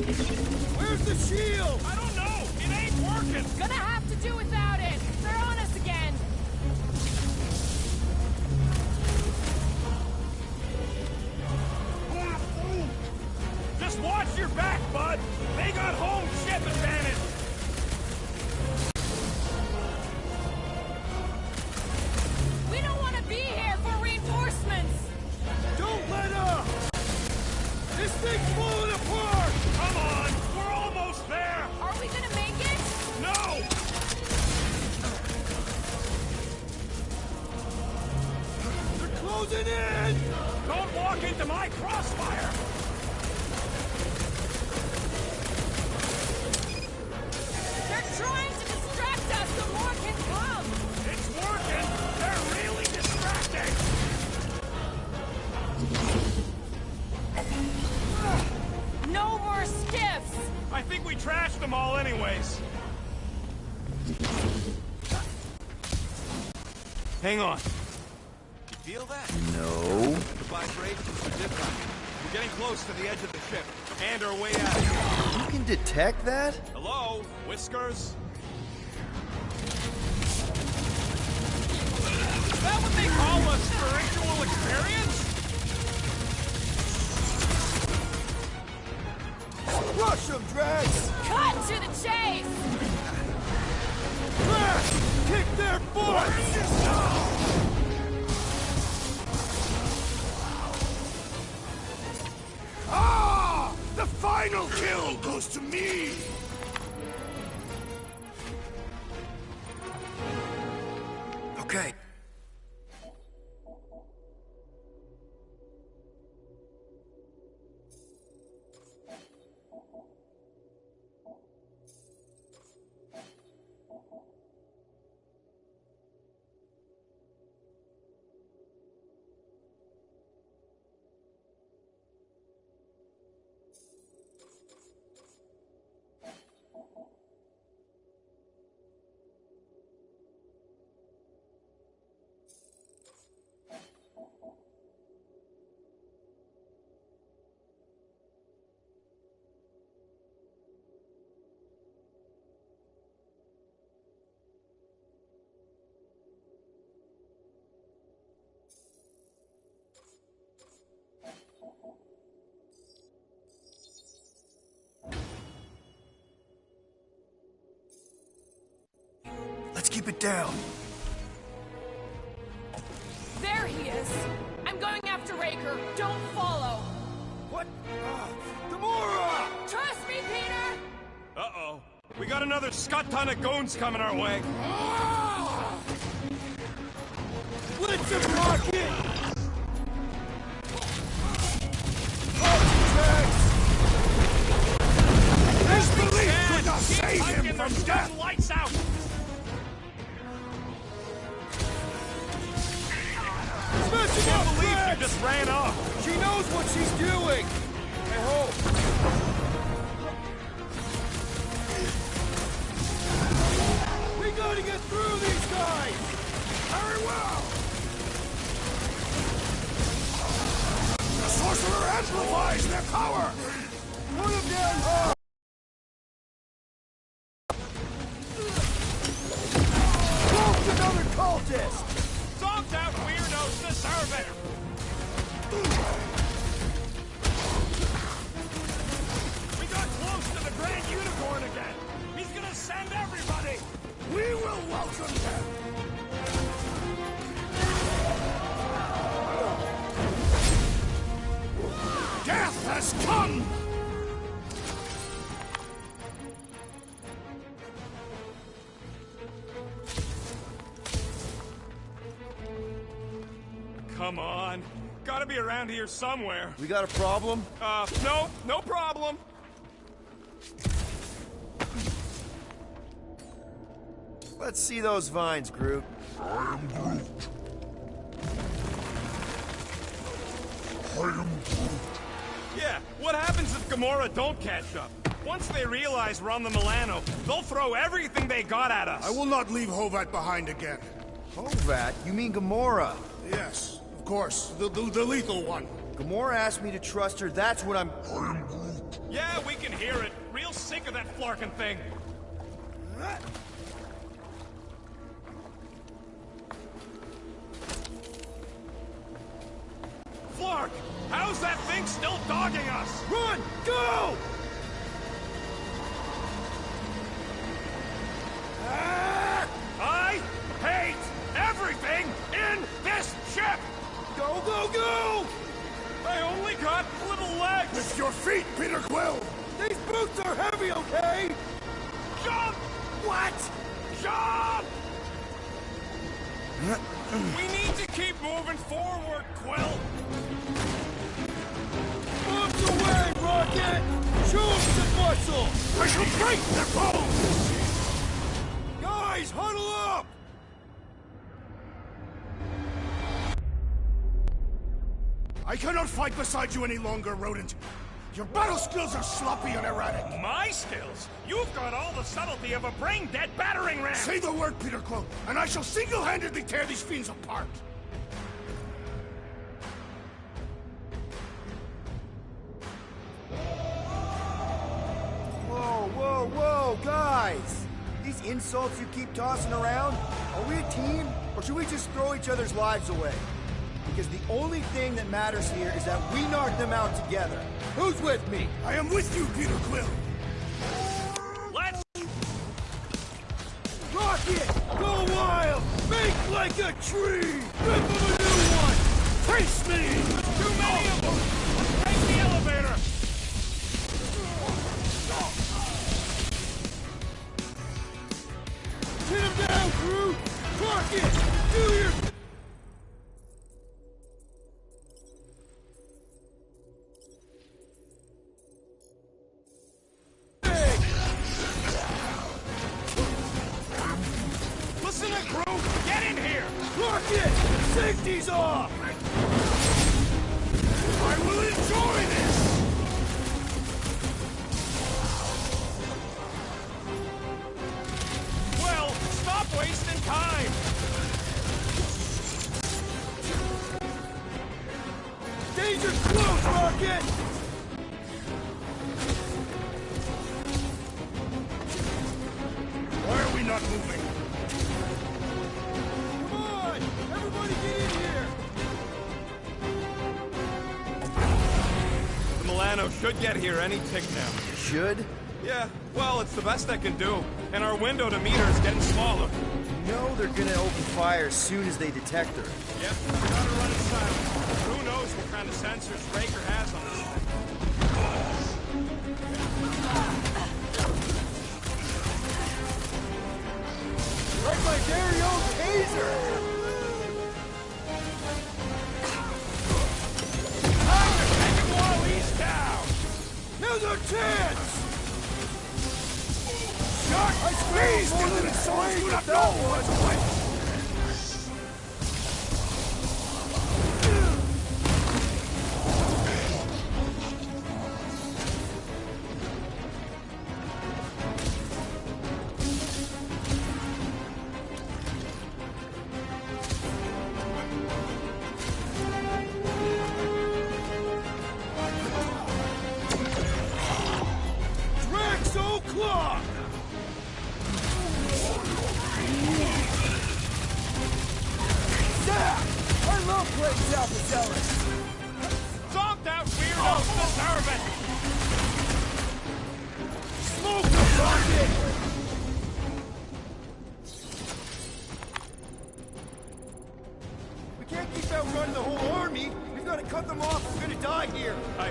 Where's the shield? I don't know! It ain't working! Gonna have to do without it! They're on us again! Just watch your back, bud! They got home ship advantage! We don't want to be here for reinforcements! Don't let up! This thing's falling apart! Come on! We're almost there! Are we gonna make it? No! They're closing in! Don't walk into my crossfire! They're trying to distract us so more can come! It's working! They're really distracting! No more skiffs! I think we trashed them all anyways. Hang on. You feel that? No. The vibrations are different. We're getting close to the edge of the ship, and our way out of here. You can detect that? Hello, Whiskers? Is that what they call a spiritual experience? Rush them, Drax! Cut to the chase! Drax! Kick their butts! Ah! The final kill goes to me! Okay. Let's keep it down. There he is! I'm going after Raker. Don't follow! What? Gamora! Trust me, Peter! Uh-oh. We got another scut ton of goons coming our way. Blitz and rocket! Drax! His belief could not save him from death! Lights out! Smashing Can't up, believe you Drax! just ran off. She knows what she's doing! I hope. We gotta get through these guys! Very well! The sorcerer amplifies their power! Put him down! Cloaked another cultist! Zonked out weirdos deserve it! We got close to the Grand Unicorn again! He's gonna send everybody! We will welcome them! Death has come! Come on. Gotta be around here somewhere. We got a problem? No, no problem. Let's see those vines, Groot. I am Groot. I am Groot. Yeah, what happens if Gamora don't catch up? Once they realize we're on the Milano, they'll throw everything they got at us. I will not leave Hovat behind again. Hovat? You mean Gamora? Yes, of course. The lethal one. Gamora asked me to trust her, that's what I'm... I am Groot. Yeah, we can hear it. Real sick of that flarkin' thing. Flark! How's that thing still dogging us? Run! Go! I hate everything in this ship! Go, go, go! I only got little legs! Lift your feet, Peter Quill! These boots are heavy, okay? Jump! What? Jump! We need to keep moving forward, Quill! Move away, Rocket! Show 'em some muscle! I shall break their bones! Guys, huddle up! I cannot fight beside you any longer, Rodent. Your battle skills are sloppy and erratic. My skills? You've got all the subtlety of a brain-dead battering ram! Say the word, Peter Quill, and I shall single-handedly tear these fiends apart. Whoa, whoa, whoa, guys! These insults you keep tossing around, are we a team, or should we just throw each other's lives away? Because the only thing that matters here is that we knock them out together. Who's with me? I am with you, Peter Quill. Let's... Rocket! Go wild! Make like a tree! Rip 'em a new one! Face me! Too many of them! Take the elevator! Hit him down, crew! Rocket! Do your... Listen to Groove! Get in here! Rocket! Safety's off! I will enjoy this! Well, stop wasting time! Danger's close, Rocket! Why are we not moving? Come on! Everybody get in here! The Milano should get here any tick now. Should? Yeah, well, it's the best I can do. And our window to meet her is getting smaller. You know they're gonna open fire as soon as they detect her. Yep, gotta run it silent. Who knows what kind of sensors Raker has on this thing. Like my very own taser! Time to take him while he's down! Now's our chance! Shot! I squeezed into the souls do not know what's what! Drax O'Clock! I love playing South Zealous! Stomped out weirdos deserve it! Smoke the Rocket! We can't keep outrunning the whole army! We've gotta cut them off, we're gonna die here! I...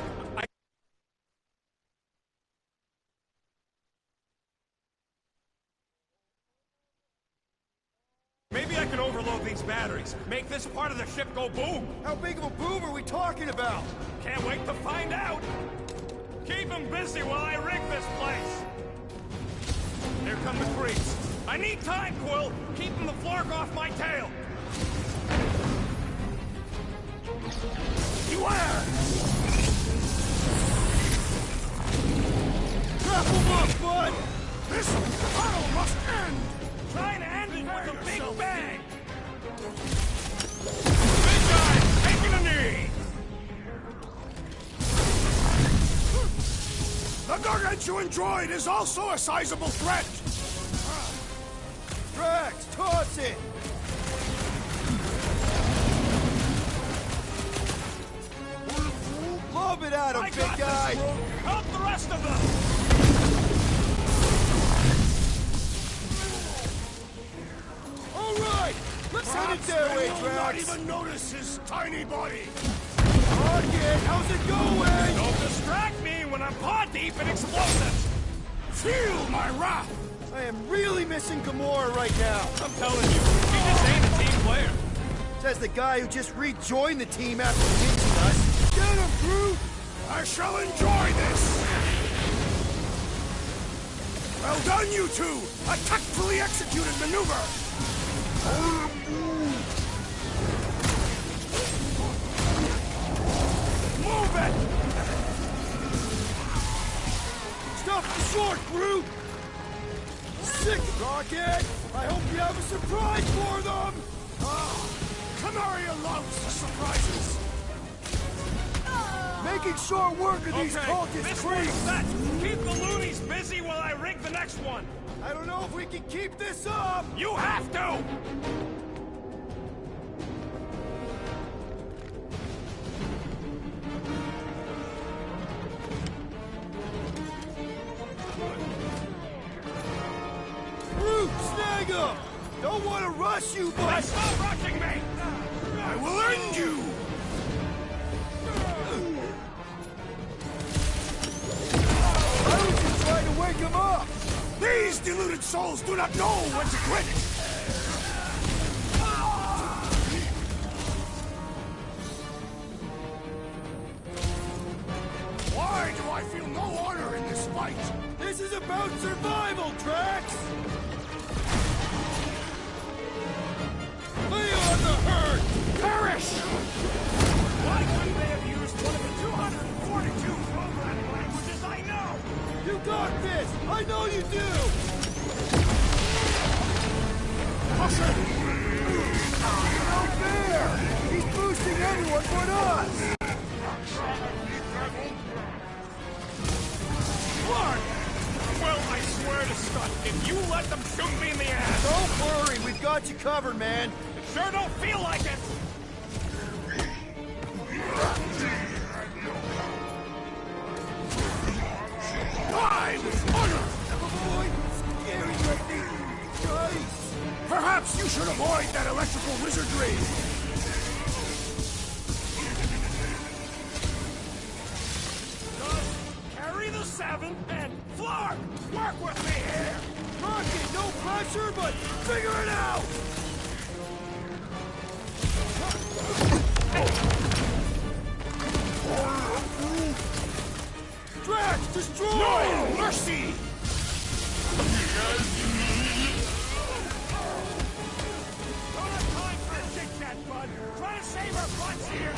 Maybe I can overload these batteries, make this part of the ship go boom! How big of a boom are we talking about? Can't wait to find out! Keep them busy while I rig this place! Here come the creeps. I need time, Quill! Keeping the Flark off my tail! Beware! Trap 'em up, bud! This battle must end! Trying to end it with a big bang! Big guy, taking a knee! gargantuan droid is also a sizable threat! Drax, toss it! Lob it at him, I big got guy! this, Groot. Help the rest of them! All right, let's send it Perhaps their they way, will not Drax! even notice his tiny body! Rocket, how's it going? Don't distract me when I'm paw deep in explosives! Feel my wrath! I am really missing Gamora right now. I'm telling you, he just ain't a team player. Says the guy who just rejoined the team after pinching us. Get him, Groot! I shall enjoy this! Well done, you two! A tactfully executed maneuver! Move it! Stop the short, Groot! Sick, Rocket! I hope you have a surprise for them! Canaria loves surprises! Making short work of these Okay, cultist this one's creeps! set. Keep the loonies busy while I rig the next one. I don't know if we can keep this up! You have to! Groot, snag him! Don't want to rush you, Now but... stop rushing me! I will end you! I was just trying to wake him up! These deluded souls do not know when to quit! Why do I feel no honor in this fight? This is about survival, Drax! Lay on the herd! Perish! Why couldn't they have used one of the 242 programming languages I know? You got this! I know you do! Push it! No fair! He's boosting everyone but us! Clark! Well, I swear to Scott, if you let them shoot me in the ass, Don't worry, we've got you covered, man! it sure don't feel like it! Die with honor! Avoid scary lightning! Guys! Perhaps you should avoid that electrical wizardry! Just carry the 7 and Flark! Work with me here! Rocket, no pressure, but figure it out! Drax, destroy! No mercy! Don't have time for a chit-chat, bud! Try to save our butts here!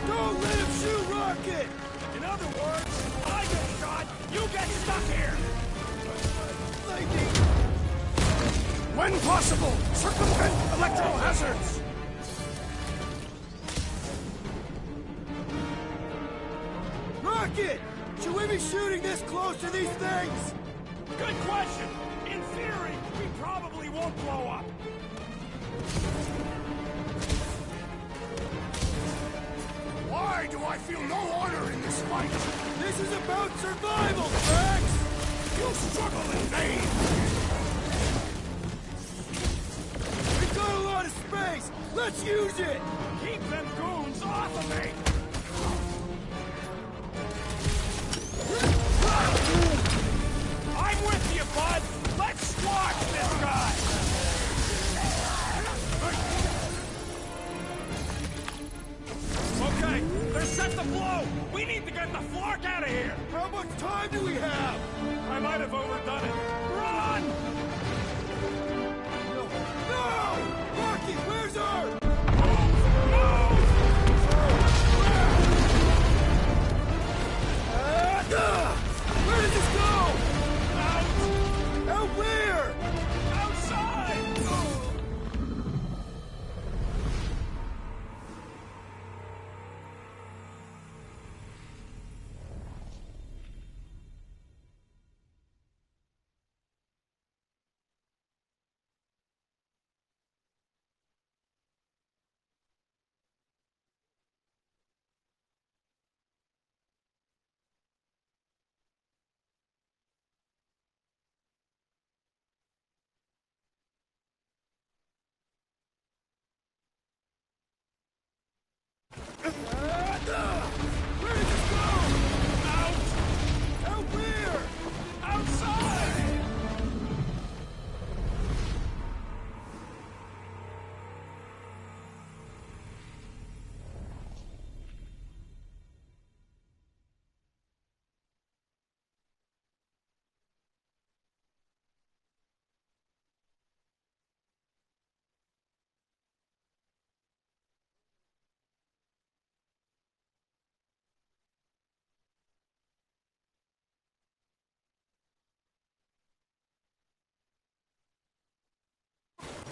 Don't let him shoot Rocket! In other words, I get shot, you get stuck here! Lightning! When possible, circumvent electrical hazards! Rocket! Should we be shooting this close to these things? Good question! In theory, we probably won't blow up. Why do I feel no honor in this fight? This is about survival, Drax! You struggle in vain! We've got a lot of space! Let's use it! Keep them goons off of me! I'm with you, bud! Let's squash this guy! Okay, they're set to blow! We need to get the Flark out of here! How much time do we have? I might have overdone it. Run! No! No! Rocket, where's our... Move! Where did this go? Out! Out where? Outside!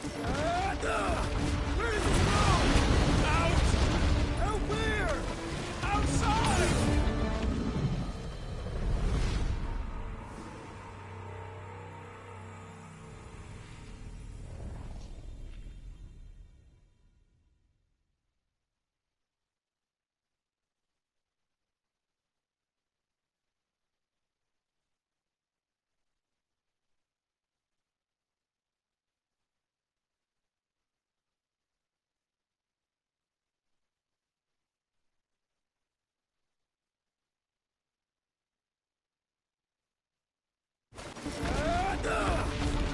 Where does this go? Out! Out where? Outside!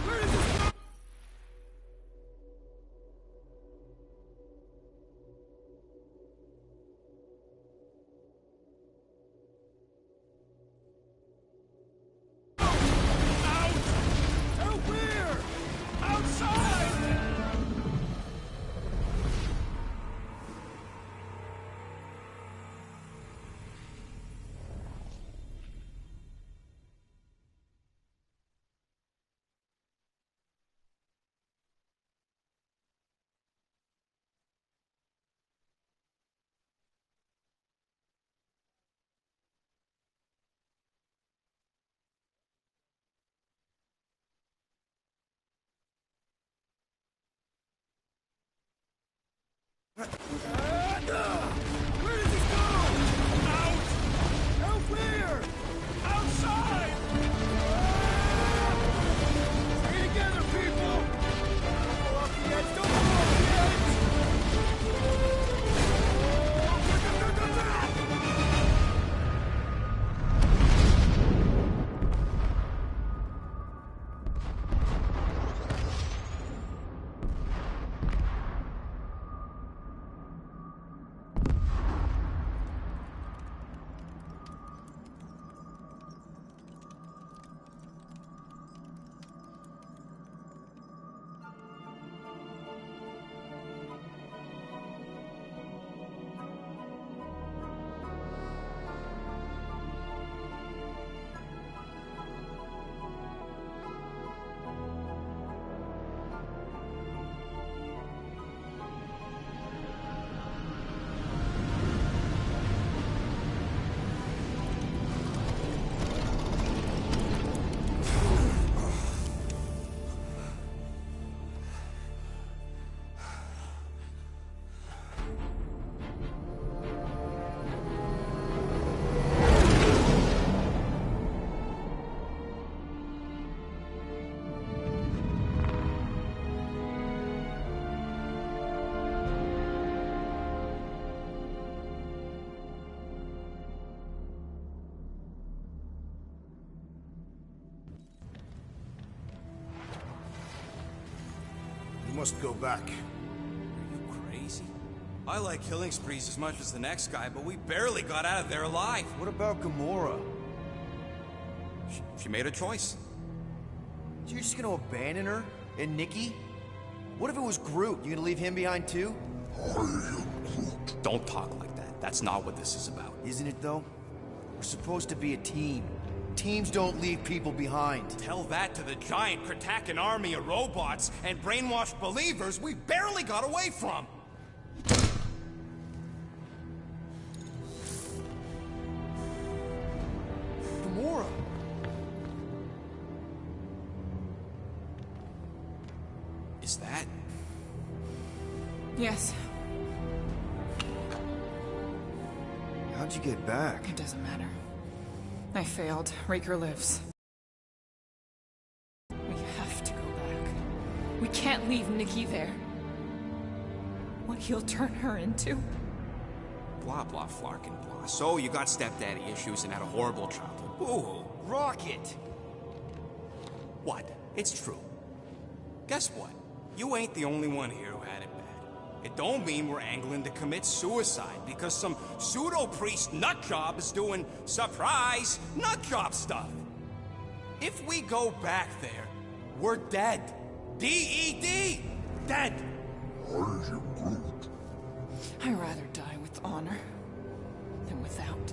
Where does this go? Out! Out where? Outside! Where does this go? Out! Out where? Outside! Stay together, people! Don't fall off the edge! Don't fall off the edge! You must go back. Are you crazy? I like killing sprees as much as the next guy, but we barely got out of there alive. What about Gamora? She made a choice. So you're just gonna abandon her? And Nikki? What if it was Groot? You gonna leave him behind too? Don't talk like that. That's not what this is about. Isn't it though? We're supposed to be a team. Teams don't leave people behind. Tell that to the giant Kratakan army of robots and brainwashed believers we barely got away from. Gamora! Is that? Yes, How'd you get back? it doesn't matter. I failed. Raker lives. We have to go back. We can't leave Nikki there. What he'll turn her into? Blah, blah, flark and blah. So you got stepdaddy issues and had a horrible childhood. Boo-hoo. Rocket! What? It's true. Guess what? You ain't the only one here who had it bad. It don't mean we're angling to commit suicide because some pseudo-priest nutjob is doing surprise nutjob stuff. If we go back there, we're dead. D-E-D! Dead! I'd rather die with honor than without.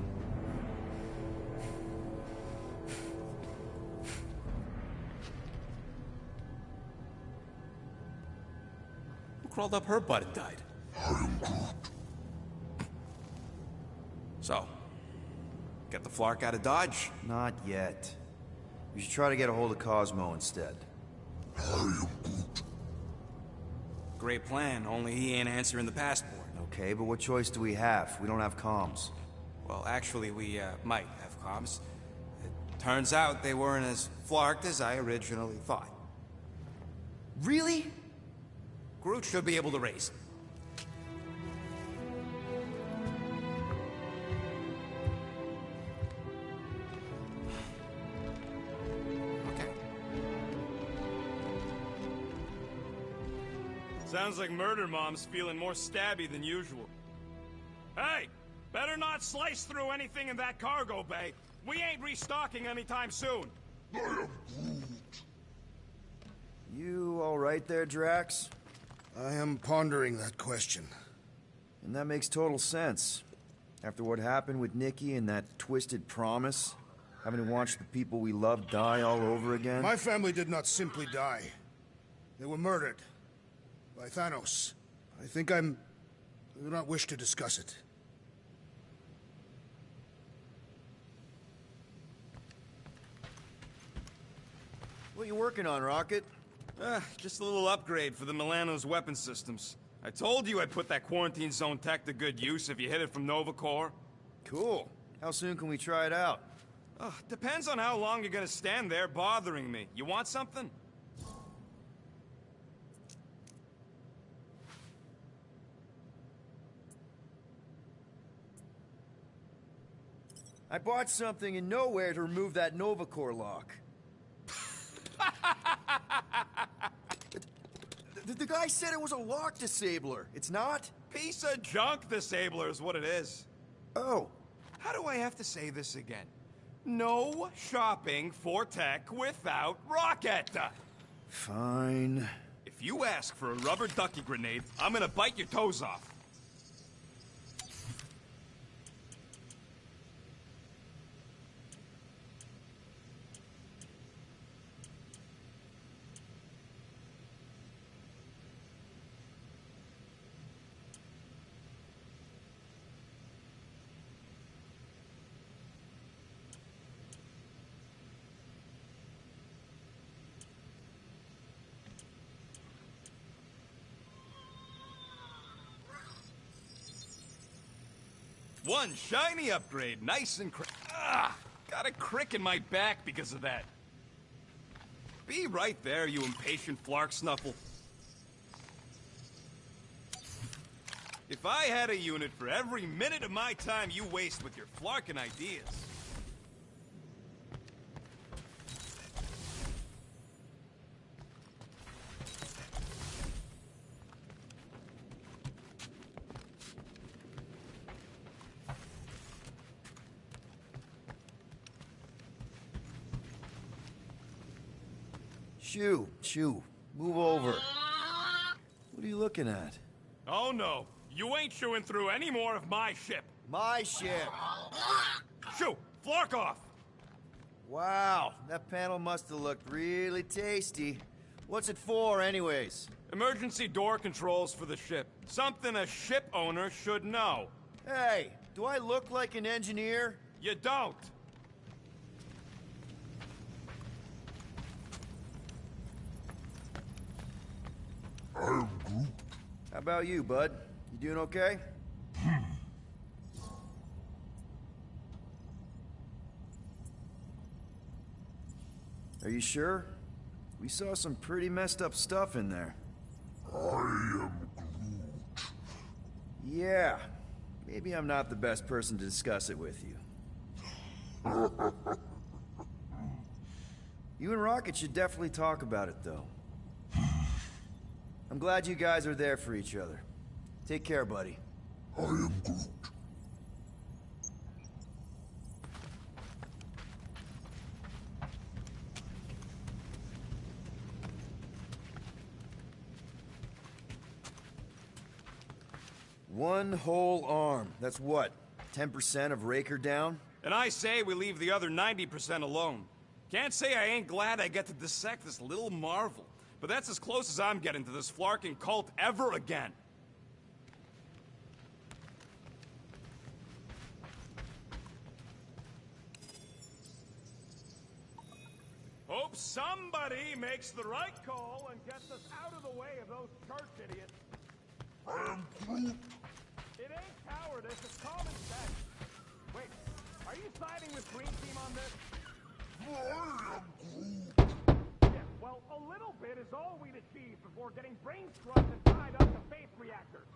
crawled up her butt and died. So, get the Flark out of Dodge? Not yet. We should try to get a hold of Cosmo instead. Great plan, only he ain't answering the passport. Okay, but what choice do we have? We don't have comms. Well, actually, we might have comms. It turns out they weren't as flarked as I originally thought. Really? Groot should be able to raise them. Okay. Sounds like Murder Mom's feeling more stabby than usual. Hey! Better not slice through anything in that cargo bay. We ain't restocking anytime soon. You all right there, Drax? I am pondering that question. And that makes total sense. After what happened with Nikki and that twisted promise, having to watch the people we love die all over again. My family did not simply die. They were murdered. By Thanos. I do not wish to discuss it. What are you working on, Rocket? Just a little upgrade for the Milano's weapon systems. I told you I'd put that quarantine zone tech to good use if you hit it from Nova Corps. Cool. How soon can we try it out? Depends on how long you're gonna stand there bothering me. You want something? I bought something in nowhere to remove that Nova Corps lock. The guy said it was a lock disabler. It's not? Piece of junk disabler is what it is. Oh. How do I have to say this again? No shopping for tech without Rocket! Fine. If you ask for a rubber ducky grenade, I'm gonna bite your toes off. One shiny upgrade, nice and got a crick in my back because of that. Be right there, you impatient flark snuffle. If I had a unit for every minute of my time you waste with your flarking ideas. Shoo, move over. What are you looking at? Oh no, you ain't chewing through any more of my ship. My ship. Shoo, flark off. Wow, that panel must have looked really tasty. What's it for, anyways? Emergency door controls for the ship. Something a ship owner should know. Hey, do I look like an engineer? You don't. How about you, bud? You doing okay? Are you sure? We saw some pretty messed up stuff in there. I am Groot. Yeah. Maybe I'm not the best person to discuss it with you. You and Rocket should definitely talk about it, though. I'm glad you guys are there for each other. Take care, buddy. I am Groot. One whole arm. That's what? 10% of Raker down? And I say we leave the other 90% alone. Can't say I ain't glad I get to dissect this little marvel. but that's as close as I'm getting to this flarking cult ever again. Hope somebody makes the right call and gets us out of the way of those church idiots. It ain't cowardice, it's common sense. Wait, are you siding with Green Team on this? Yeah, well, a little bit is all we'd achieve before getting brain scrubbed and tied up to faith reactors.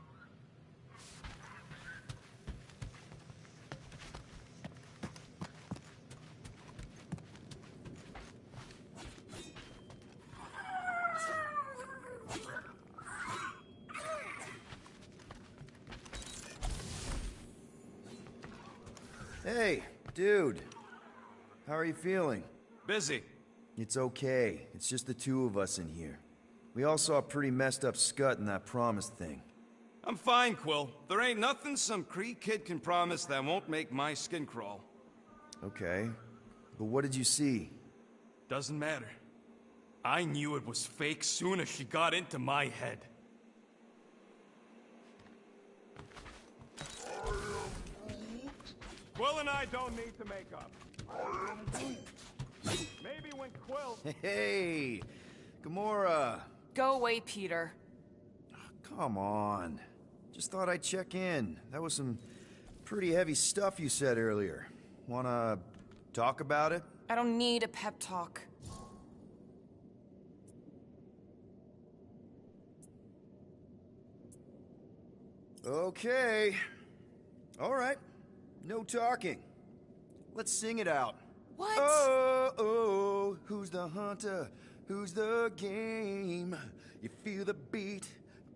Hey, dude. How are you feeling? Busy. It's okay. It's just the two of us in here. We all saw a pretty messed up scut in that promise thing. I'm fine, Quill. There ain't nothing some Cree kid can promise that won't make my skin crawl. Okay. But what did you see? Doesn't matter. I knew it was fake soon as she got into my head. Quill and I don't need to make up. Maybe when Quill... Hey! Gamora! Go away, Peter. Come on. Just thought I'd check in. That was some pretty heavy stuff you said earlier. Wanna talk about it? I don't need a pep talk. Okay. All right. No talking. Let's sing it out. What? Oh, oh, who's the hunter? Who's the game? You feel the beat,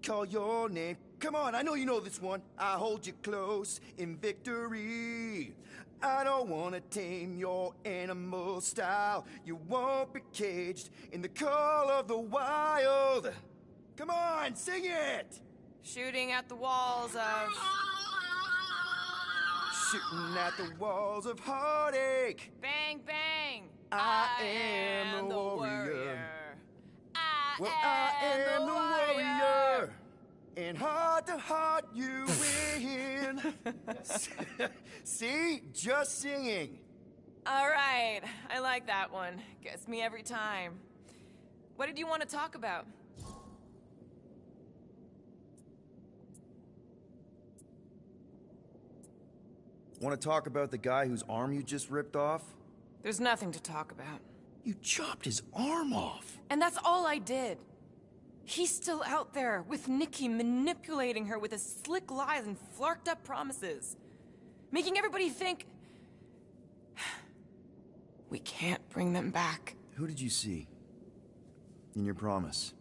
call your name. Come on, I know you know this one. I hold you close in victory. I don't wanna tame your animal style. You won't be caged in the call of the wild. Come on, sing it! Shooting at the walls of... Shooting at the walls of heartache. Bang, bang! I am the warrior. I am the warrior. And heart to heart you win. See? Just singing. All right, I like that one. Gets me every time. What did you want to talk about? Want to talk about the guy whose arm you just ripped off? There's nothing to talk about. You chopped his arm off. And that's all I did. He's still out there, with Nikki manipulating her with his slick lies and flarked up promises. Making everybody think... we can't bring them back. Who did you see? In your promise?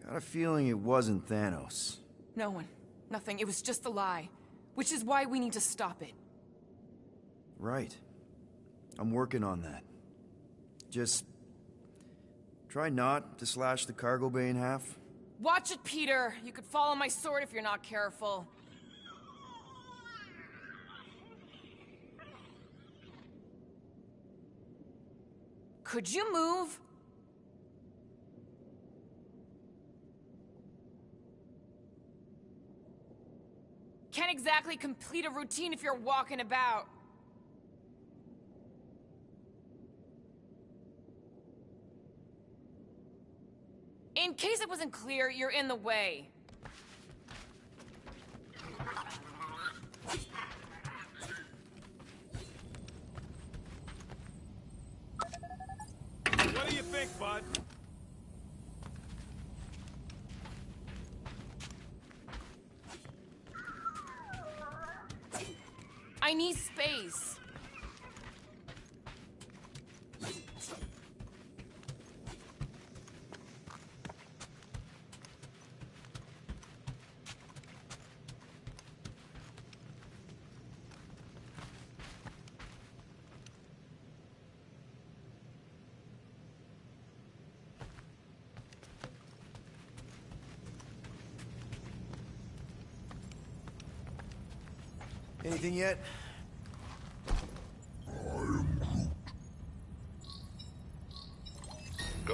Got a feeling it wasn't Thanos. No one. Nothing. It was just a lie. Which is why we need to stop it. Right. I'm working on that. Just... try not to slash the cargo bay in half. Watch it, Peter! You could fall on my sword if you're not careful. Could you move? Can't exactly complete a routine if you're walking about. In case it wasn't clear, you're in the way. What do you think, bud? I need space. Anything yet?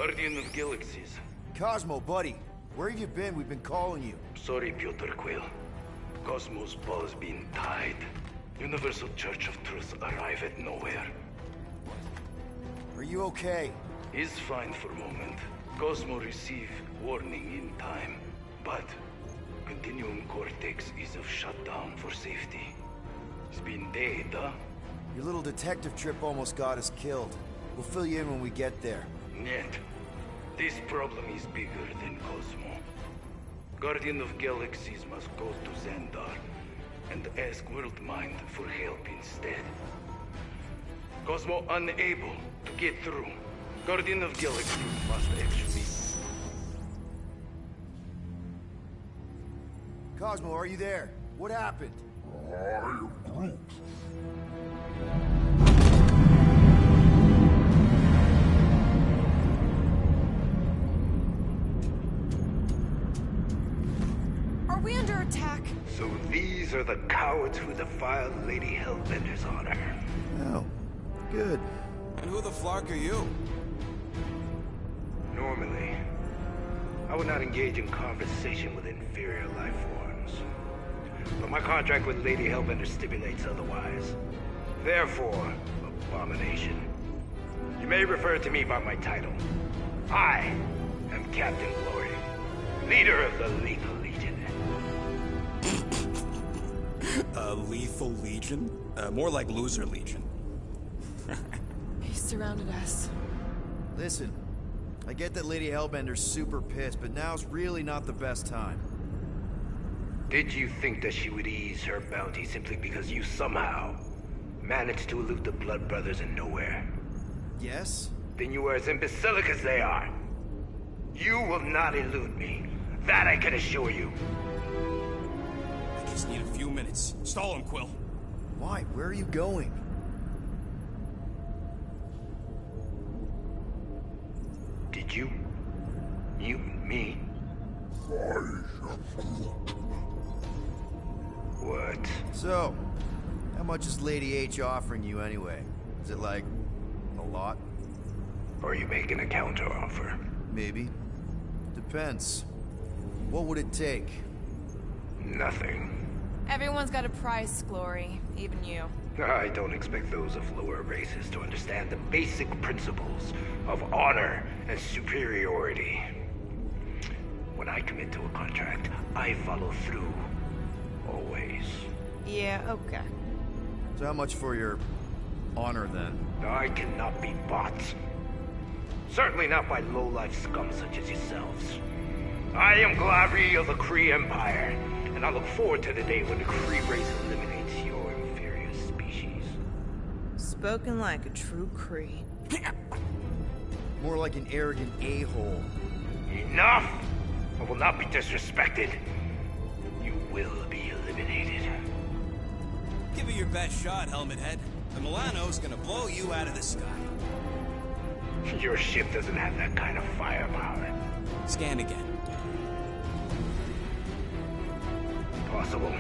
Guardian of Galaxies. Cosmo, buddy. Where have you been? We've been calling you. Sorry, Piotr Quill. Cosmos ball's been tied. Universal Church of Truth arrive at nowhere. Are you okay? Is fine for moment. Cosmo receive warning in time. But Continuum Cortex is of shutdown for safety. It's been dead, huh? Your little detective trip almost got us killed. We'll fill you in when we get there. Yet, this problem is bigger than Cosmo. Guardian of Galaxies must go to Xandar and ask Worldmind for help instead. Cosmo unable to get through. Guardian of Galaxies must actually... Cosmo, are you there? What happened? Are we under attack? So these are the cowards who defiled Lady Hellbender's honor. Oh, good. And who the flark are you? Normally, I would not engage in conversation with inferior life forms. But my contract with Lady Hellbender stipulates otherwise. Therefore, abomination. You may refer to me by my title. I am Captain Glory, leader of the Lethal Legion. Lethal Legion? More like Loser Legion. He surrounded us. Listen, I get that Lady Hellbender's super pissed, but now's really not the best time. Did you think that she would ease her bounty simply because you somehow managed to elude the Blood Brothers in nowhere? Yes? Then you are as imbecilic as they are. You will not elude me. That I can assure you. I just need a few minutes. Stall him, Quill. Why? Where are you going? Did you mute me? What? So, how much is Lady H offering you anyway? Is it like, a lot? Are you making a counteroffer? Maybe. Depends. What would it take? Nothing. Everyone's got a price, Glory. Even you. I don't expect those of lower races to understand the basic principles of honor and superiority. When I commit to a contract, I follow through. Always. Yeah, okay. So how much for your honor, then? I cannot be bought. Certainly not by low-life scum such as yourselves. I am Glavri of the Kree Empire, and I look forward to the day when the Kree race eliminates your inferior species. Spoken like a true Kree. More like an arrogant a-hole. Enough! I will not be disrespected. You will be eliminated. Give it your best shot, Helmet Head. The Milano's gonna blow you out of the sky. Your ship doesn't have that kind of firepower. Scan again. Possible.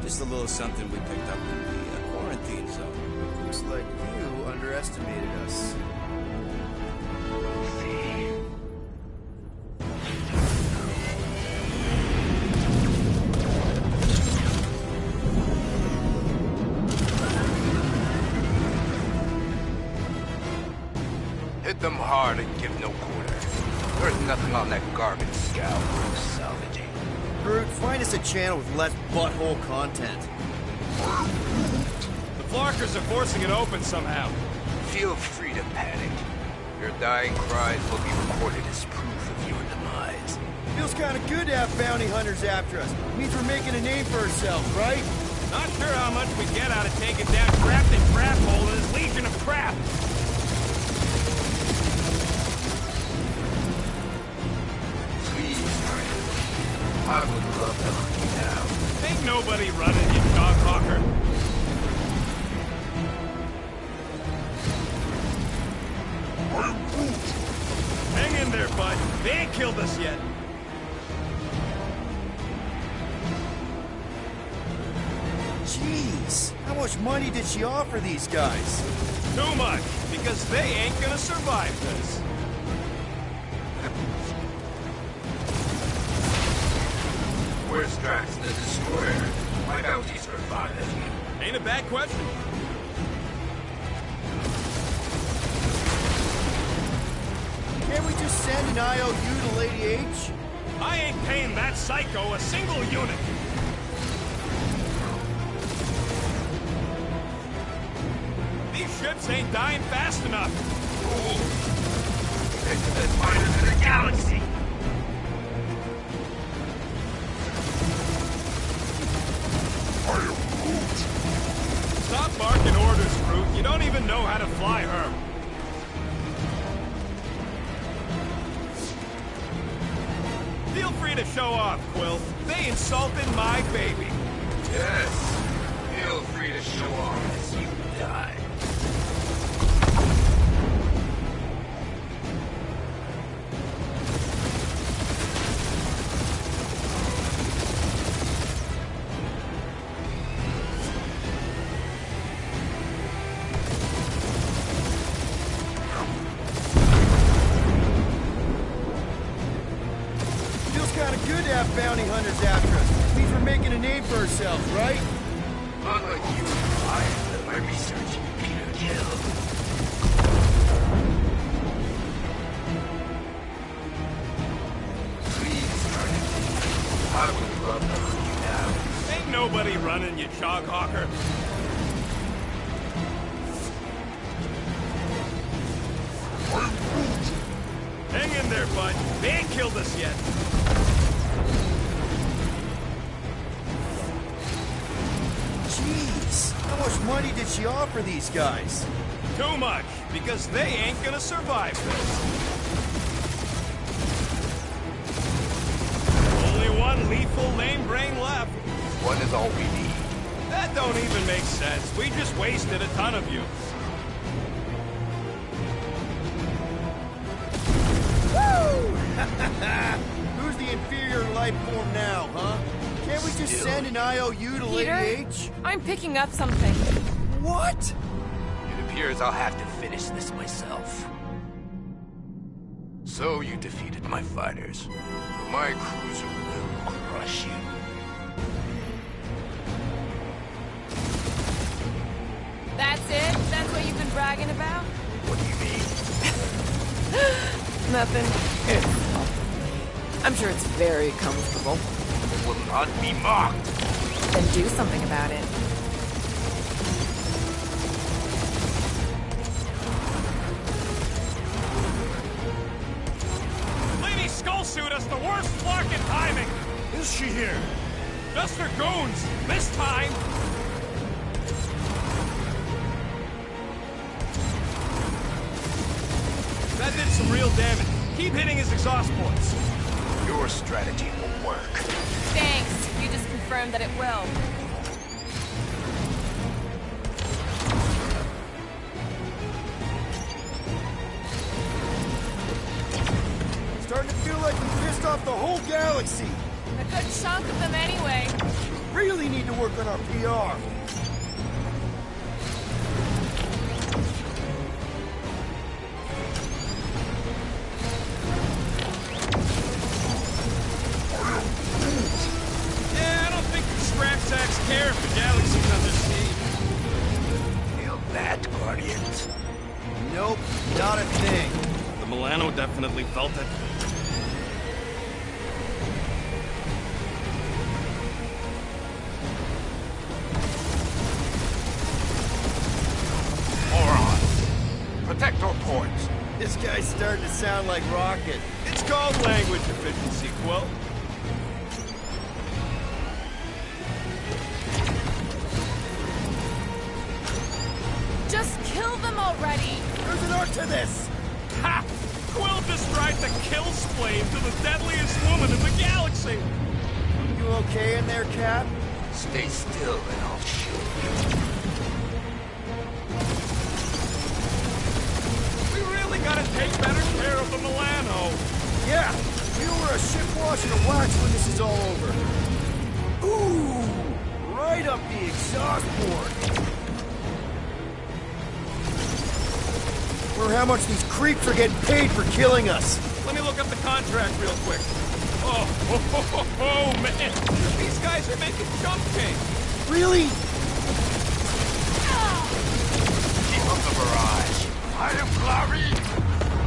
Just a little something we picked up in the quarantine zone. Looks like you underestimated us. See. Hit them hard and give no quarter. There's nothing on that garbage scow worth salvaging. Groot, find us a channel with less butthole content. The Flarkers are forcing it open somehow. Feel free to panic. Your dying cries will be recorded as proof of your demise. Feels kind of good to have bounty hunters after us. Means we're making a name for ourselves, right? Not sure how much we get out of taking down Crafted Crap Hole and his Legion of Crap. Please, I would love to hunt you down. Ain't nobody running, you dog hawker. Hang in there, bud. They ain't killed us yet. Jeez, how much money did she offer these guys? Too much, because they ain't gonna survive this. Where's Drax the Destroyer? My bounty's for fun. Ain't a bad question. Can't we just send an IOU to Lady H? I ain't paying that psycho a single unit. These ships ain't dying fast enough. It's the finest in the galaxy. Stop barking orders, Groot. You don't even know how to fly her. Feel free to show off, Quill. They insulted my baby. Yes. Feel free to show off as you die. Good to have bounty hunters after us. Means we're making a name for ourselves, right? Unlike you, I have done my research. Peter Kill. Please, Trinity. I would love to hunt you down. Ain't nobody running, you choghawker. Hang in there, bud. They ain't killed us yet. Jeez, how much money did she offer these guys? Too much, because they ain't gonna survive this. Only one lethal lame brain left. One is all we need. That don't even make sense. We just wasted a ton of you. Who's the inferior life form now, huh? Can't we just send an IOU to Lady H? I'm picking up something. What? It appears I'll have to finish this myself. So you defeated my fighters. My cruiser will crush you. That's it? That's what you've been bragging about? What do you mean? Nothing. I'm sure it's very comfortable. Will not be mocked. Then do something about it. Lady Skullsuit has the worst flarkin' timing. Is she here? Just her goons. This time. That did some real damage. Keep hitting his exhaust ports. Your strategy will work. Thanks. You just confirmed that it will. Starting to feel like we pissed off the whole galaxy. A good chunk of them anyway. Really need to work on our PR. Care if the galaxy's under siege. Feel that, Guardians? Nope, not a thing. The Milano definitely felt it. Morons! Protect our ports. This guy's starting to sound like Rocket. It's called language efficiency, Quill. Just kill them already! There's an art to this! Ha! Quill just tried to kill Splane to the deadliest woman in the galaxy! You okay in there, Cap? Stay still and I'll shoot you. We really gotta take better care of the Milano. Yeah, you were a ship washing a wax when this is all over. Ooh! Right up the exhaust port. Wonder how much these creeps are getting paid for killing us. Let me look up the contract real quick. Oh, Oh, man! These guys are making jump change! Really? Keep up the barrage. I am Clary,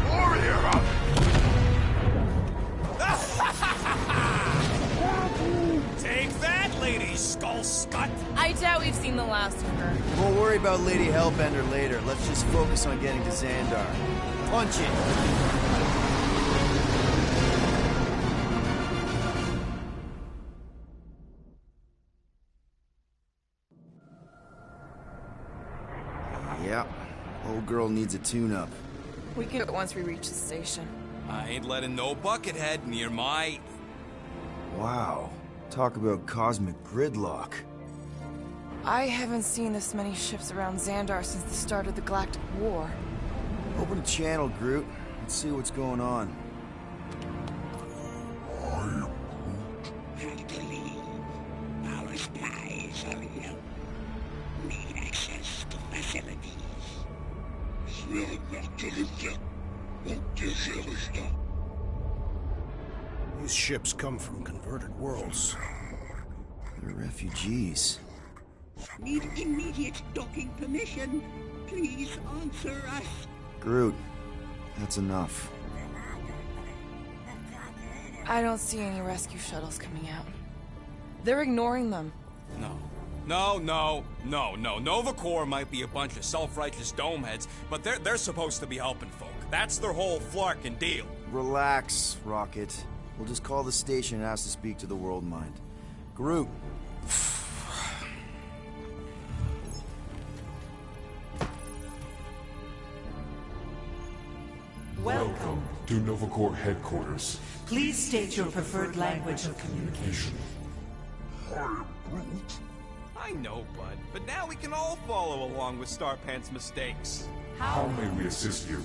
warrior of... Take that, Lady Skull Scut! I doubt we've seen the last of her. We'll worry about Lady Hellbender later. Let's just focus on getting to Xandar. Punch it! Yeah, old girl needs a tune-up. We can do it once we reach the station. I ain't letting no buckethead near my... Wow, talk about cosmic gridlock. I haven't seen this many ships around Xandar since the start of the Galactic War. Open a channel, Groot. Let's see what's going on. Our spies are low. Need access to facilities. These ships come from converted worlds. They're refugees. Need immediate docking permission. Please answer us. Groot, that's enough. I don't see any rescue shuttles coming out. They're ignoring them. No. Nova Corps might be a bunch of self-righteous domeheads, but they're supposed to be helping folk. That's their whole flarkin' deal. Relax, Rocket. We'll just call the station and ask to speak to the World Mind. Groot. Welcome to Nova Corps headquarters. Please state your preferred language of communication. I know, bud, but now we can all follow along with Starpant's mistakes. How may we assist you?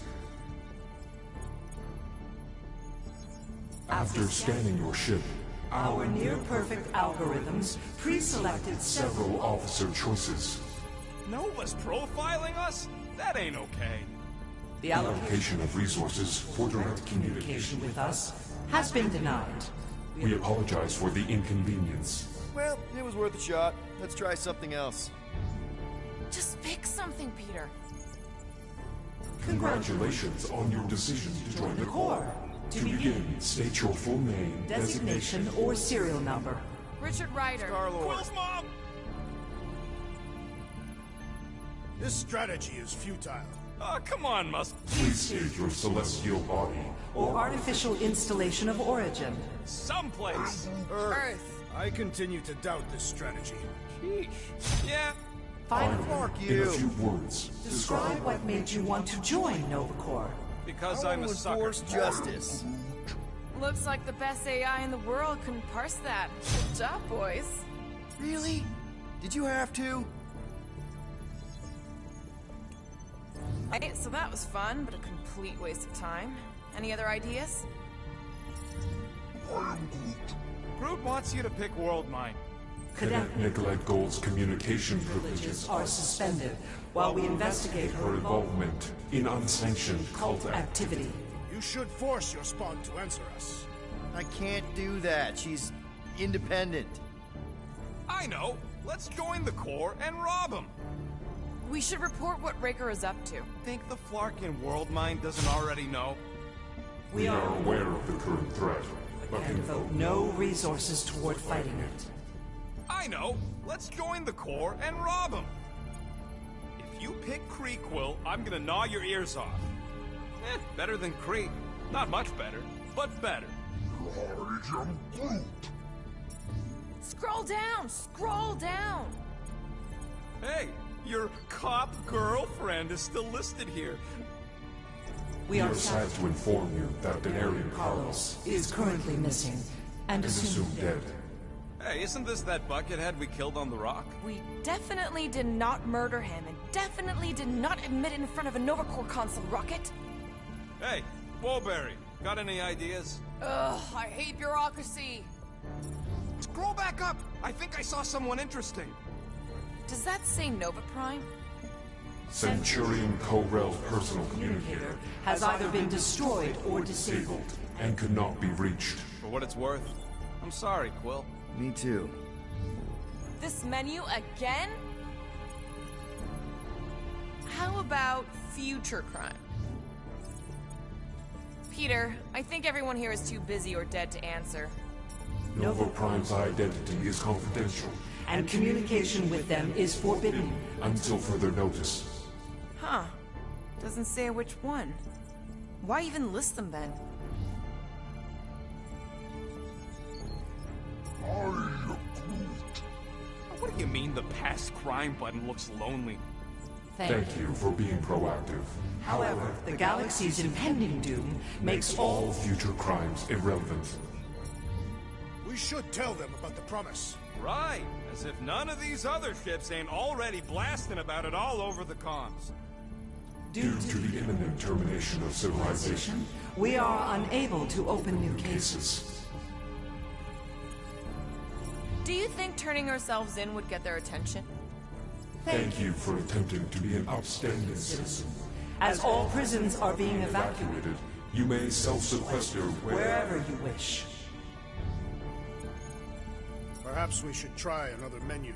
After scanning your ship, our near-perfect algorithms pre-selected several officer choices. Nova's profiling us? That ain't okay. The allocation of resources for direct communication with us has been denied. We apologize for the inconvenience. Well, it was worth a shot. Let's try something else. Just pick something, Peter. Congratulations on your decision to join the Corps. To begin, state your full name, designation, or serial number. Richard Ryder. Quill's mom! This strategy is futile. Oh, come on, Please state your celestial body. Or artificial installation of origin. Someplace. Earth. I continue to doubt this strategy. Sheesh. Yeah. Finally, in a few words, describe what made you want to join Nova Corps. Because I'm a sucker. Enforce justice. Looks like the best AI in the world couldn't parse that. Good job, boys. Really? Did you have to? Right, so that was fun, but a complete waste of time. Any other ideas? Groot wants you to pick World Mind. Cadet Nicolette Gold's communication privileges are suspended while we investigate her involvement in unsanctioned cult activity. You should force your spawn to answer us. I can't do that. She's independent. I know. Let's join the Corps and rob them. We should report what Raker is up to. Think the Flarkin World Mind doesn't already know? We are aware of the current threat, but can devote no resources toward fighting it. I know. Let's join the Corps and rob them. If you pick Kreequill, I'm gonna gnaw your ears off. Better than Kree. Not much better, but better. Scroll down! Scroll down! Hey, your cop girlfriend is still listed here. We are sad to inform you that Denarian Carlos is currently missing and assumed dead. Hey, isn't this that buckethead we killed on the rock? We definitely did not murder him, and definitely did not admit it in front of a Nova Corps console, Rocket. Hey, Woolberry, got any ideas? Ugh, I hate bureaucracy. Scroll back up! I think I saw someone interesting. Does that say Nova Prime? Centurion Co-Rel's personal communicator has either been destroyed or disabled and could not be reached. For what it's worth, I'm sorry, Quill. Me too. This menu again? How about future crime? Peter, I think everyone here is too busy or dead to answer. Nova Prime's identity is confidential And communication with them is forbidden. until further notice. Huh. Doesn't say which one. Why even list them then? What do you mean the past crime button looks lonely? Thank you for being proactive. However, the galaxy's impending doom makes All future crimes irrelevant. We should tell them about the promise. Right, as if none of these other ships ain't already blasting about it all over the comms. Due to the imminent termination of civilization, we are unable to open new cases. cases. Do you think turning ourselves in would get their attention? Thank you for attempting to be an upstanding citizen. As all prisons are being evacuated Evacuated, you may self-sequester wherever you wish. Perhaps we should try another menu.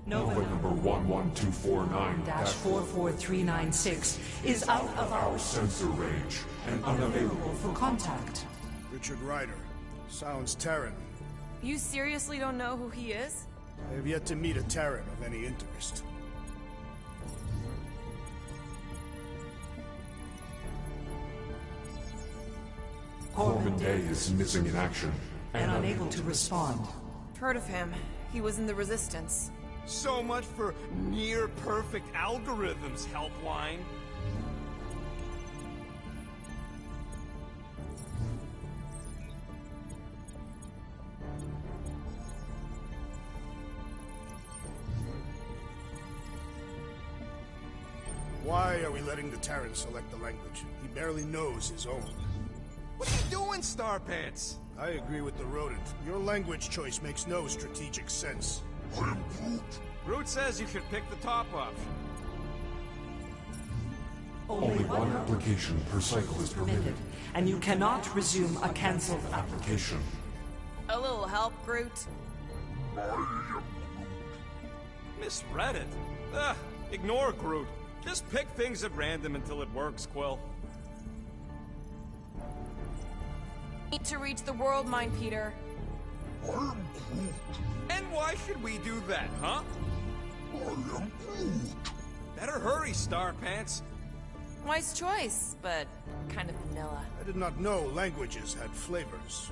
Nova number 11249-44396 is out of our sensor range and unavailable for contact. Richard Ryder. Sounds Terran. You seriously don't know who he is? I have yet to meet a Terran of any interest. Corbin Day is missing in action And unable to respond. Heard of him. He was in the Resistance. So much for near-perfect algorithms, Helpline. Why are we letting the Terran select the language? He barely knows his own. What are you doing, Starpants? I agree with the rodent. Your language choice makes no strategic sense. Groot says you should pick the top option. Only one application per cycle is permitted. And you cannot resume a cancelled application. A little help, Groot? Misread it. Ugh, ignore Groot. Just pick things at random until it works, Quill. Need to reach the world mine, Peter. And why should we do that, huh? Better hurry, Starpants. Wise choice, but kind of vanilla. I did not know languages had flavors.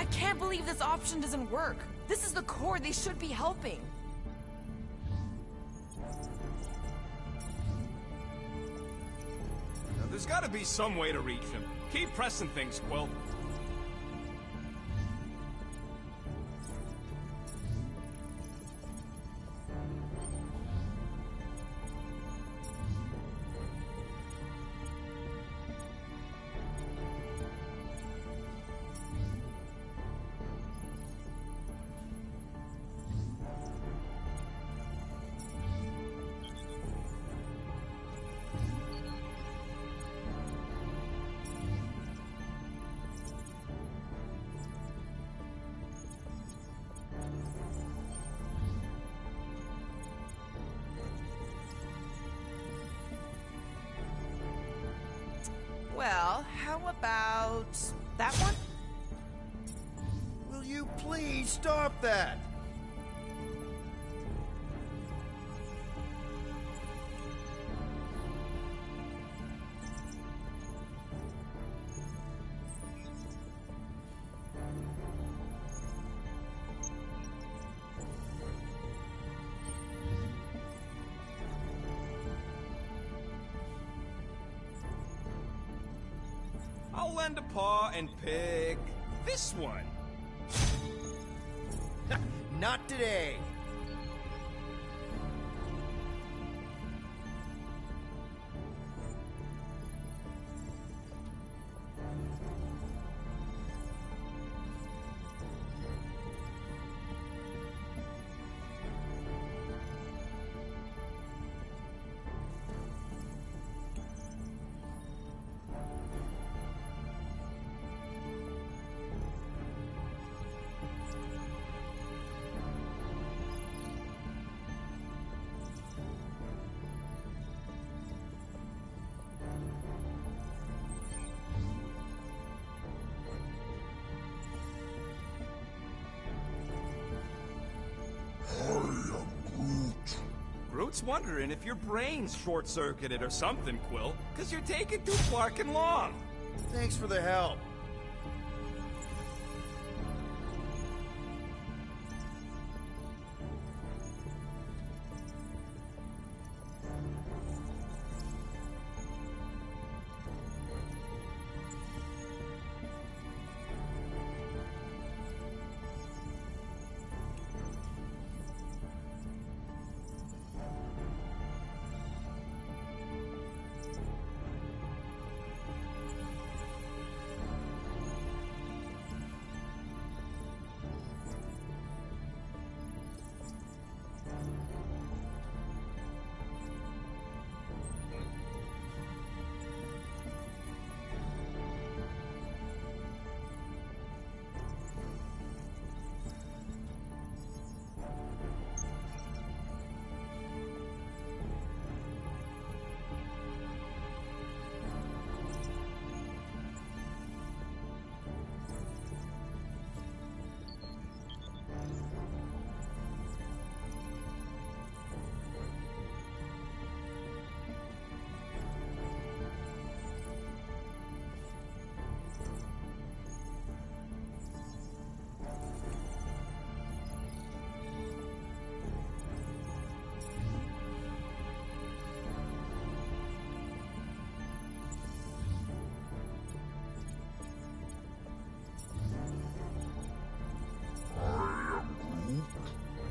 I can't believe this option doesn't work. This is the core. They should be helping. Now, there's gotta be some way to reach him. Keep pressing things, Quill. Well, how about that one? Will you please stop that? I'll lend a paw and pick this one. Not today. Groot's wondering if your brain's short-circuited or something, Quill, because you're taking too flarkin' long. Thanks for the help.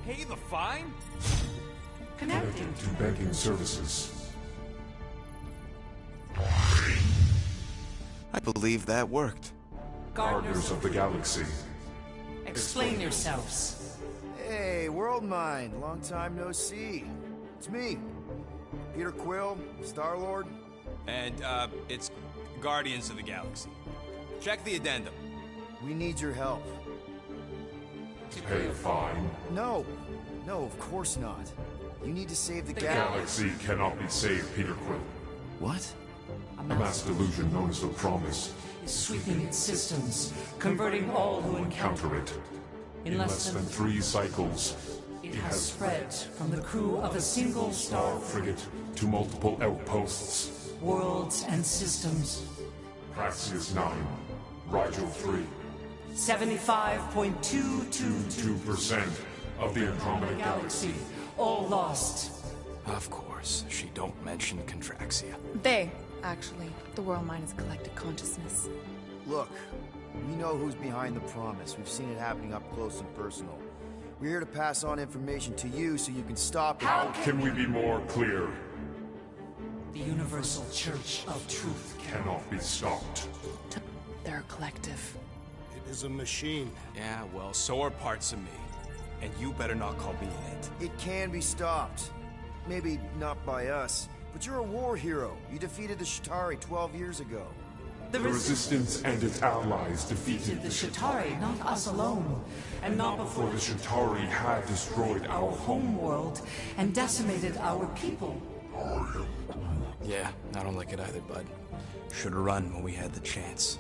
Hey, the fine? Connecting to banking services. I believe that worked. Gardeners of the Galaxy. Explain yourselves. Hey, World Mind. Long time no see. It's me, Peter Quill, Star-Lord. And, it's Guardians of the Galaxy. Check the addendum. We need your help. Pay a fine. No, of course not. You need to save the The galaxy. Galaxy cannot be saved, Peter Quill. What? A mass delusion known as the Promise Is sweeping its systems, converting all who encounter it. In less than 3 cycles, it has spread from the crew of a single star frigate to multiple outposts. worlds and systems. Praxius 9, Rigel 3. 75.222% 2% of the Andromeda galaxy, all lost. Of course, she don't mention Contraxia. They, actually. The World Mind is collective consciousness. Look, we know who's behind the Promise. We've seen it happening up close and personal. We're here to pass on information to you so you can stop it. How can we be more clear? The Universal Church of Truth Cannot be stopped. They're a collective. It is a machine. Yeah, well, so are parts of me. And you better not call me it. It can be stopped. Maybe not by us, but you're a war hero. You defeated the Shatari 12 years ago. The Resistance and its allies defeated the Shatari, not us alone, and not before the Shatari had destroyed our home. world and decimated our people. Yeah, I don't like it either, bud. Should've run when we had the chance.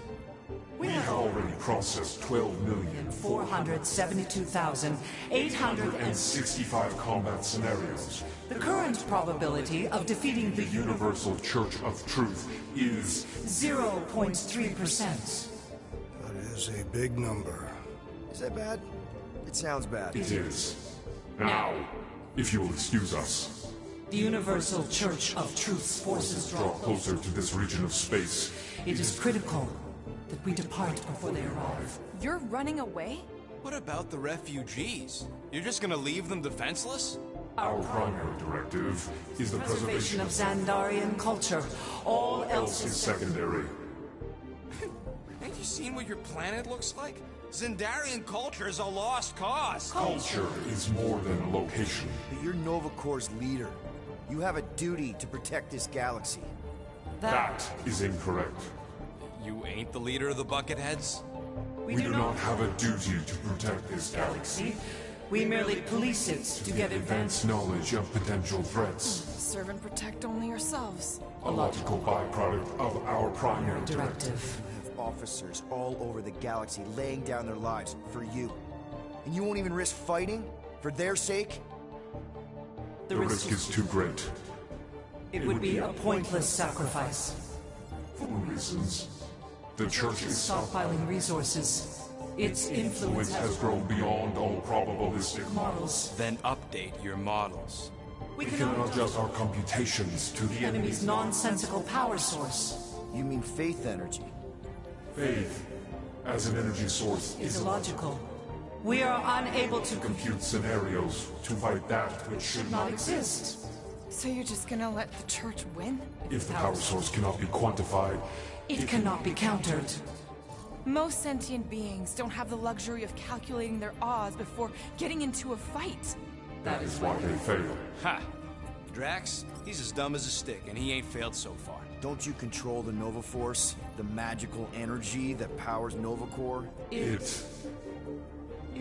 We have already processed 12,472,865 combat scenarios. The current probability of defeating The Universal Church of Truth is 0.3%. That is a big number. Is that bad? It sounds bad. It is. Now, if you will excuse us, The Universal Church of Truth's forces draw closer to this region of space. It is critical that we depart before they arrive. You're running away? What about the refugees? You're just gonna leave them defenseless? Our primary directive is the preservation of Xandarian culture. All else is secondary. Ain't you seen what your planet looks like? Xandarian culture is a lost cause. Culture is more than a location. But you're Nova Corps' leader. You have a duty to protect this galaxy. That is incorrect. You ain't the leader of the Bucketheads? We do not have a duty to protect this galaxy. We merely police it to get advanced knowledge of potential threats. Serve and protect only yourselves. A logical byproduct of our primary directive. You have officers all over the galaxy laying down their lives for you. And you won't even risk fighting? For their sake? The risk is too great. It would be a pointless sacrifice. For reasons. The Church is Stockpiling resources. Its influence has grown beyond all probabilistic models. Then update your models. We cannot adjust our computations to the enemy's nonsensical power source. You mean faith energy? Faith, as an energy source, is illogical. We are unable to compute scenarios to fight that which should not exist. So you're just gonna let the church win? If the power source cannot be quantified, it cannot be countered. Most sentient beings don't have the luxury of calculating their odds before getting into a fight. That is why they fail. Ha! Drax, he's as dumb as a stick, and he ain't failed so far. Don't you control the Nova Force? The magical energy that powers Nova Corps? It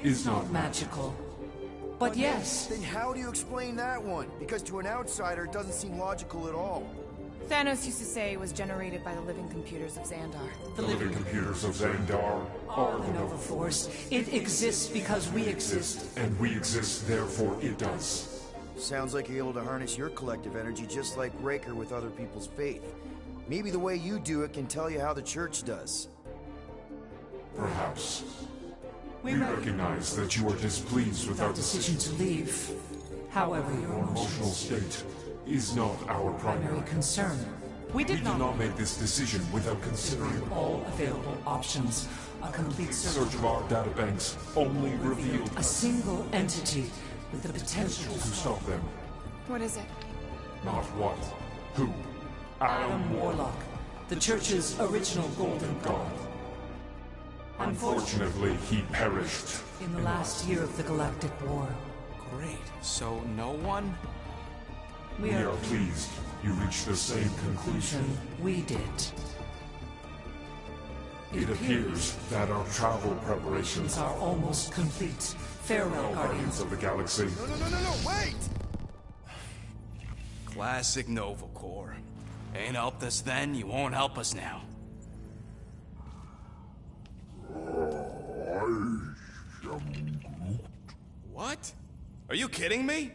is not magical. But yes. Then how do you explain that one? Because to an outsider, it doesn't seem logical at all. Thanos used to say it was generated by the living computers of Xandar. The living computers of Xandar are the Nova Force. It exists because we exist. And we exist, therefore it does. Sounds like you're able to harness your collective energy just like Raker with other people's faith. Maybe the way you do it can tell you how the Church does. Perhaps. We recognize that you are displeased with our decision to leave. However, your emotional state is not our primary concern. We did not make this decision without considering all available options. A complete search of our databanks only revealed a single entity with the potential to stop them. What is it? Not what. Who? Adam Warlock, the Church's original Golden God. Unfortunately, he perished in the last year of the Galactic War. Great. So no one? We are pleased you reached the same conclusion we did. It appears that our travel preparations are almost complete. Farewell, Guardians of the Galaxy. No, wait! Classic Nova Corps. Ain't helped us then, you won't help us now. What? Are you kidding me?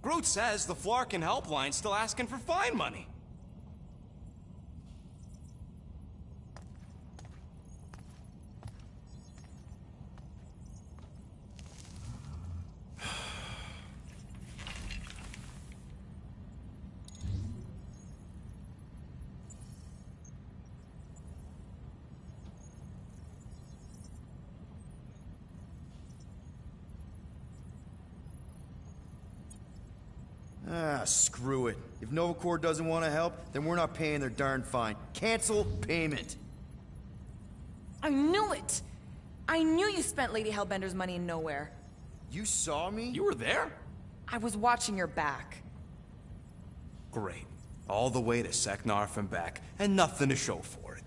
Groot says the Flarkin helpline's still asking for fine money. Ah, screw it. If Nova Corps doesn't want to help, then we're not paying their darn fine. Cancel payment. I knew it! I knew you spent Lady Hellbender's money in nowhere. You saw me? You were there? I was watching your back. Great. All the way to Seknarf and back, and nothing to show for it.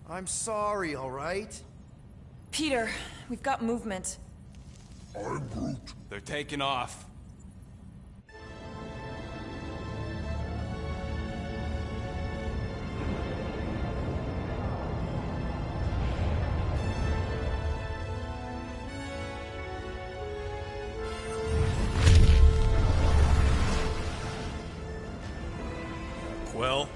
I'm sorry, all right? Peter, we've got movement. I'm Groot. They're taking off. Well,